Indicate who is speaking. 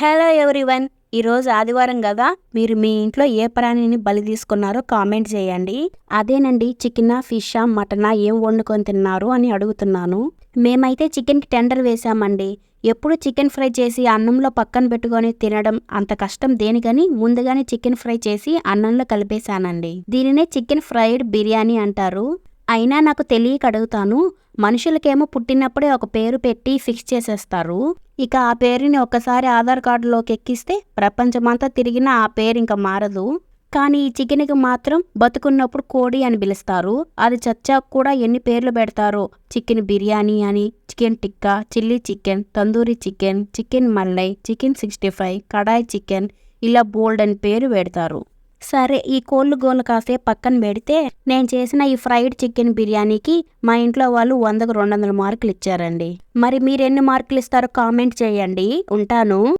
Speaker 1: Hello everyone, ఈరోజు ఆదివారం కదా. మీరు మీ ఇంట్లో ఏ ప్రాణిని బలి తీసుకున్నారో కామెంట్ చేయండి. అదేనండి, చికెనా, ఫిషా, మటనా ఏం వండుకొని తిన్నారు అని అడుగుతున్నాను. మేమైతే చికెన్కి టెండర్ వేసామండి. ఎప్పుడు చికెన్ ఫ్రై చేసి అన్నంలో పక్కన పెట్టుకొని తినడం అంత కష్టం దేనికని ముందుగానే చికెన్ ఫ్రై చేసి అన్నంలో కలిపేశానండి. దీనినే చికెన్ ఫ్రైడ్ బిర్యానీ అంటారు. అయినా నాకు తెలియక అడుగుతాను, మనుషులకేమో పుట్టినప్పుడే ఒక పేరు పెట్టి ఫిక్స్ చేసేస్తారు. ఇక ఆ పేరుని ఒక్కసారి ఆధార్ కార్డులోకి ఎక్కిస్తే ప్రపంచమంతా తిరిగినా ఆ పేరు ఇంకా మారదు. కానీ ఈ చికెన్కి మాత్రం బతుకున్నప్పుడు కోడి అని పిలుస్తారు. అది చచ్చాక కూడా ఎన్ని పేర్లు పెడతారో. చికెన్ బిర్యానీ అని, chicken tikka, chilli chicken, tandoori chicken, chicken malai, chicken 65, kadai chicken, ఇలా బోల్డ్ అని పేరు పెడతారు. సరే, ఈ కోళ్ళు గోళ్ళు కాసేపు పక్కన పెడితే నేను చేసిన ఈ ఫ్రైడ్ చికెన్ బిర్యానీకి మా ఇంట్లో వాళ్ళు 100కు 200 మార్కులు ఇచ్చారండి. మరి మీరు ఎన్ని మార్కులు ఇస్తారో కామెంట్ చేయండి. ఉంటాను.